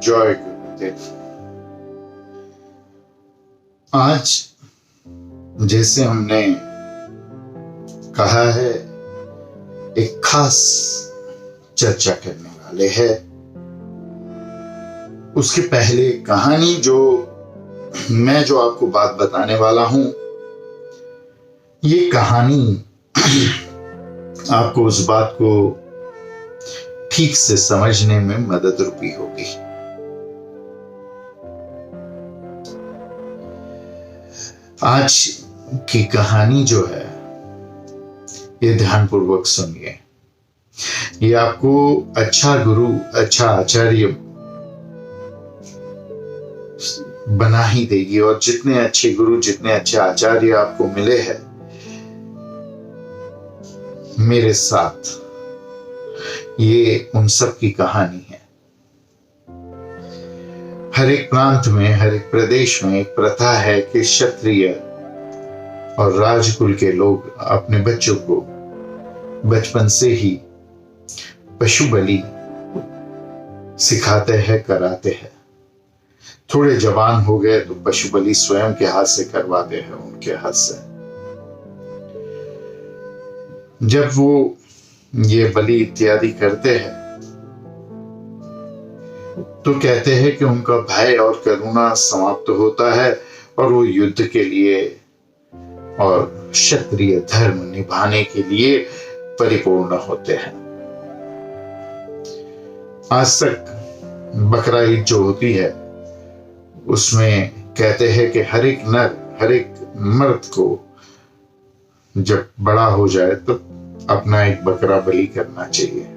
जय गुरुदेव। आज जैसे हमने कहा है, एक खास चर्चा करने वाले हैं। उसके पहले कहानी जो आपको बात बताने वाला हूं, ये कहानी आपको उस बात को ठीक से समझने में मदद रूपी होगी। आज की कहानी जो है, ये ध्यानपूर्वक सुनिए। ये आपको अच्छा गुरु, अच्छा आचार्य बना ही देगी। और जितने अच्छे गुरु, जितने अच्छे आचार्य आपको मिले हैं मेरे साथ, ये उन सब की कहानी है। हर एक प्रांत में, हर एक प्रदेश में एक प्रथा है कि क्षत्रिय और राजकुल के लोग अपने बच्चों को बचपन से ही पशु बलि सिखाते हैं, कराते हैं। थोड़े जवान हो गए तो पशु बलि स्वयं के हाथ से करवाते हैं, उनके हाथ से। जब वो ये बलि इत्यादि करते हैं तो कहते हैं कि उनका भय और करुणा समाप्त होता है और वो युद्ध के लिए और क्षत्रिय धर्म निभाने के लिए परिपूर्ण होते हैं। आज तक बकरा ईद जो होती है, उसमें कहते हैं कि हर एक नर, हर एक मर्द को जब बड़ा हो जाए तो अपना एक बकरा बलि करना चाहिए।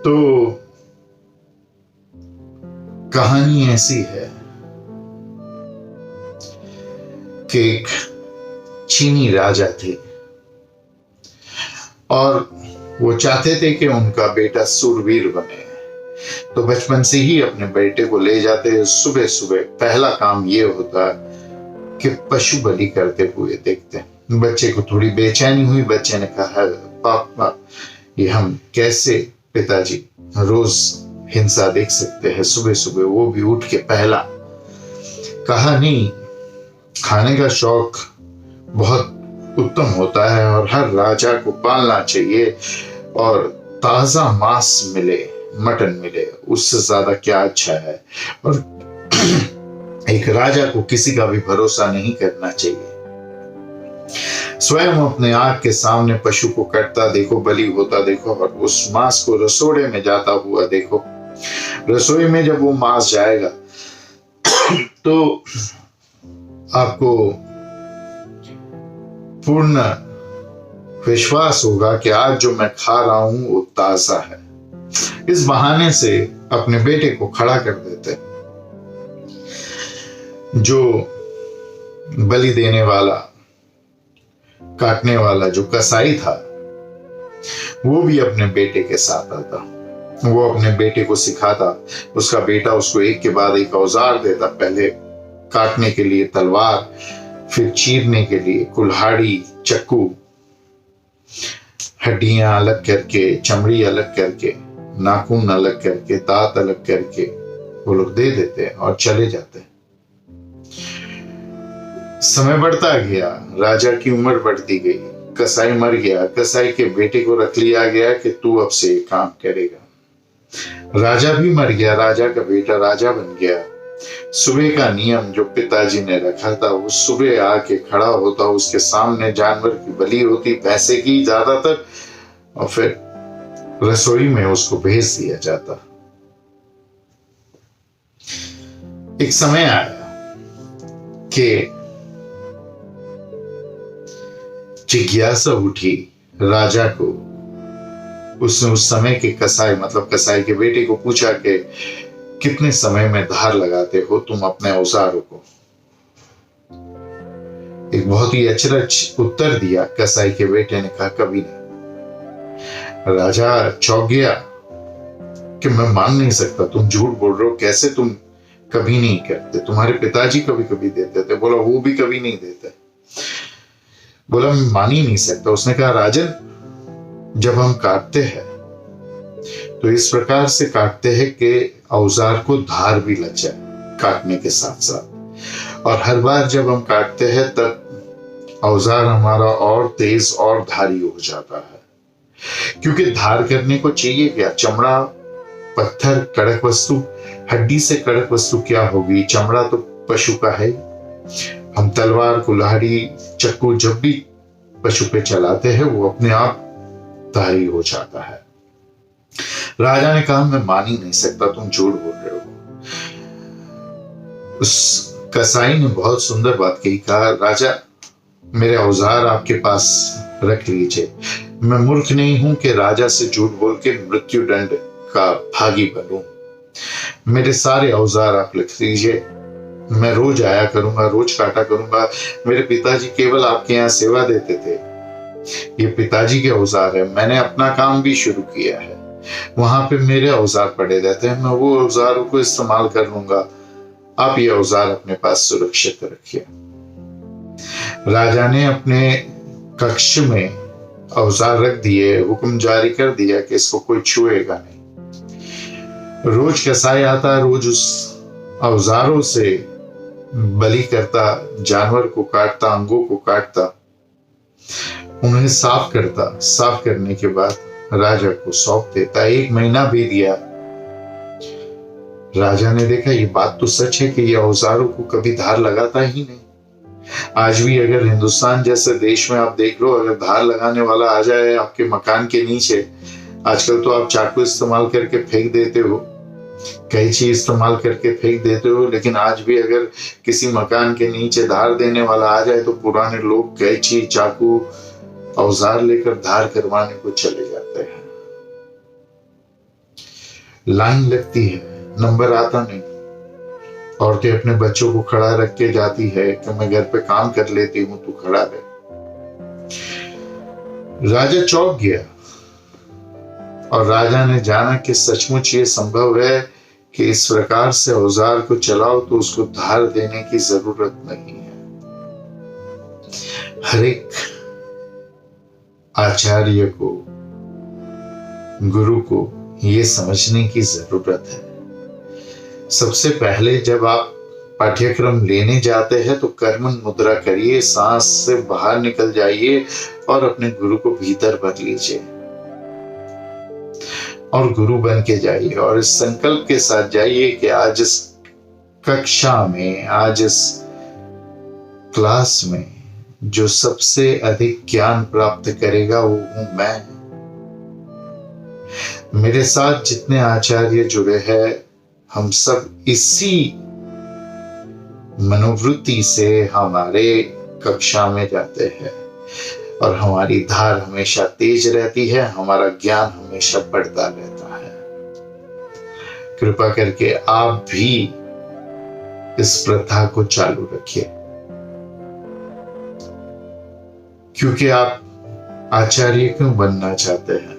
तो कहानी ऐसी है कि एक चीनी राजा थे और वो चाहते थे कि उनका बेटा सूरवीर बने। तो बचपन से ही अपने बेटे को ले जाते। सुबह सुबह पहला काम ये होता कि पशु बलि करते हुए देखते। बच्चे को थोड़ी बेचैनी हुई। बच्चे ने कहा, पापा, ये हम कैसे पिताजी रोज हिंसा देख सकते हैं सुबह सुबह, वो भी उठ के पहला। कहा, नहीं, खाने का शौक बहुत उत्तम होता है और हर राजा को पालना चाहिए। और ताजा मांस मिले, मटन मिले, उससे ज्यादा क्या अच्छा है। और एक राजा को किसी का भी भरोसा नहीं करना चाहिए। स्वयं अपने आंख के सामने पशु को कटता देखो, बलि होता देखो, और उस मांस को रसोड़े में जाता हुआ देखो। रसोई में जब वो मांस जाएगा तो आपको पूर्ण विश्वास होगा कि आज जो मैं खा रहा हूं वो ताजा है। इस बहाने से अपने बेटे को खड़ा कर देते। जो बलि देने वाला, काटने वाला जो कसाई था, वो भी अपने बेटे के साथ आता। वो अपने बेटे को सिखाता। उसका बेटा उसको एक के बाद एक औजार देता। पहले काटने के लिए तलवार, फिर चीरने के लिए कुल्हाड़ी, चक्कू, हड्डियां अलग करके, चमड़ी अलग करके, नाखून अलग करके, दांत अलग करके वो लोग दे देते और चले जाते। समय बढ़ता गया, राजा की उम्र बढ़ती गई, कसाई मर गया। कसाई के बेटे को रख लिया गया कि तू अब से काम करेगा। राजा भी मर गया, राजा का बेटा राजा बन गया। सुबह का नियम जो पिताजी ने रखा था, वो सुबह आके खड़ा होता, उसके सामने जानवर की बलि होती, पैसे की ज्यादातर, और फिर रसोई में उसको भेज दिया जाता। एक समय आया कि जिज्ञासा उठी राजा को। उसने उस समय के कसाई, मतलब कसाई के बेटे को पूछा कि कितने समय में धार लगाते हो तुम अपने औजारों को। एक बहुत ही अचरज उत्तर दिया कसाई के बेटे ने। कहा, कभी नहीं। राजा चौंक गया कि मैं मान नहीं सकता, तुम झूठ बोल रहे हो। कैसे तुम कभी नहीं करते? तुम्हारे पिताजी कभी कभी देते थे। बोला, वो भी कभी नहीं देते। बोला, मैं मान ही नहीं सकता। उसने कहा, राजन, जब हम काटते हैं तो इस प्रकार से काटते हैं कि औजार को धार भी लग जाए काटने के साथ साथ। और हर बार जब हम काटते हैं तब औजार हमारा और तेज और भारी हो जाता है, क्योंकि धार करने को चाहिए क्या? चमड़ा, पत्थर, कड़क वस्तु। हड्डी से कड़क वस्तु क्या होगी? चमड़ा तो पशु का है। हम तलवार, कुल्हाड़ी, चक्कू जब भी पशु पे चलाते हैं वो अपने आप धारी हो जाता है। राजा ने कहा, मैं मान ही नहीं सकता, तुम झूठ बोल रहे हो। उस कसाई ने बहुत सुंदर बात कही, कहा, राजा मेरे औजार आपके पास रख लीजिए। मैं मूर्ख नहीं हूं कि राजा से झूठ बोल के मृत्यु दंड का भागी बनूं। मेरे सारे औजार आप लिख लीजिए, मैं रोज आया करूंगा, रोज काटा करूंगा। मेरे पिताजी केवल आपके यहाँ सेवा देते थे, ये पिताजी के औजार है। मैंने अपना काम भी शुरू किया है, वहां पे मेरे औजार पड़े रहते हैं, मैं वो औजारों को इस्तेमाल कर लूंगा। आप ये औजार अपने पास सुरक्षित रखिए। राजा ने अपने कक्ष में औजार रख दिए, हुक्म जारी कर दिया कि इसको कोई छुएगा नहीं। रोज कसाई आता, रोज उस औजारों से बलि करता, जानवर को काटता, अंगों को काटता, उन्हें साफ करता। साफ करने के बाद राजा को सौंप देता। 1 महीना बीत गया। राजा ने देखा ये बात तो सच है कि ये औजारों को कभी धार लगाता ही नहीं। आज भी अगर हिंदुस्तान जैसे देश में आप देख लो, अगर धार लगाने वाला आ जाए आपके मकान के नीचे, आजकल तो आप चाकू इस्तेमाल करके फेंक देते हो, कैंची इस्तेमाल करके फेंक देते हो, लेकिन आज भी अगर किसी मकान के नीचे धार देने वाला आ जाए तो पुराने लोग कैंची, चाकू, औजार लेकर धार करवाने को चले जाते हैं। लाइन लगती है, नंबर आता नहीं। औरतें अपने बच्चों को खड़ा रख के जाती है कि मैं घर पे काम कर लेती हूं, तू खड़ा रहे। राजा चौंक गया और राजा ने जाना कि सचमुच ये संभव है कि इस प्रकार से औजार को चलाओ तो उसको धार देने की जरूरत नहीं है। हर एक आचार्य को, गुरु को ये समझने की जरूरत है। सबसे पहले जब आप पाठ्यक्रम लेने जाते हैं तो कर्मण मुद्रा करिए, सांस से बाहर निकल जाइए और अपने गुरु को भीतर भर लीजिए और गुरु बन के जाइए। और इस संकल्प के साथ जाइए कि आज इस कक्षा में, आज इस क्लास में जो सबसे अधिक ज्ञान प्राप्त करेगा वो हूं मैं। मेरे साथ जितने आचार्य जुड़े हैं, हम सब इसी मनोवृत्ति से हमारे कक्षा में जाते हैं और हमारी धार हमेशा तेज रहती है, हमारा ज्ञान हमेशा बढ़ता रहता है। कृपा करके आप भी इस प्रथा को चालू रखिए, क्योंकि आप आचार्य क्यों बनना चाहते हैं?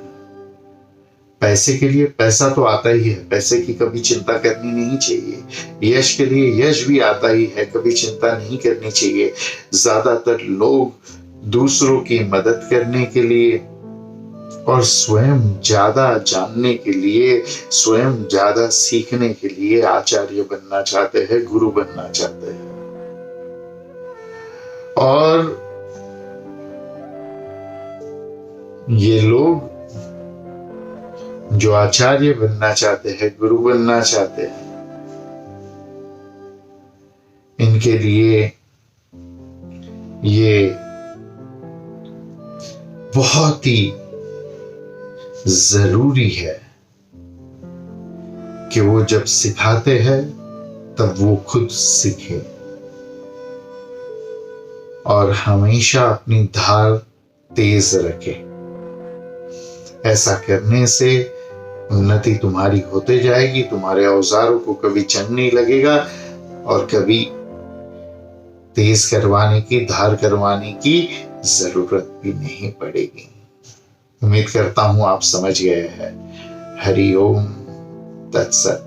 पैसे के लिए पैसा तो आता ही है, पैसे की कभी चिंता करनी नहीं चाहिए। यश के लिए यश भी आता ही है, कभी चिंता नहीं करनी चाहिए। ज्यादातर लोग दूसरों की मदद करने के लिए और स्वयं ज्यादा जानने के लिए, स्वयं ज्यादा सीखने के लिए आचार्य बनना चाहते हैं, गुरु बनना चाहते हैं। और ये लोग जो आचार्य बनना चाहते हैं, गुरु बनना चाहते हैं, इनके लिए ये बहुत ही जरूरी है कि वो जब सिखाते हैं तब वो खुद सीखे और हमेशा अपनी धार तेज रखे। ऐसा करने से उन्नति तुम्हारी होते जाएगी, तुम्हारे औजारों को कभी जंग नहीं लगेगा और कभी तेज करवाने की, धार करवाने की जरूरत भी नहीं पड़ेगी। उम्मीद करता हूं आप समझ गए हैं। हरि ओम तत्सत।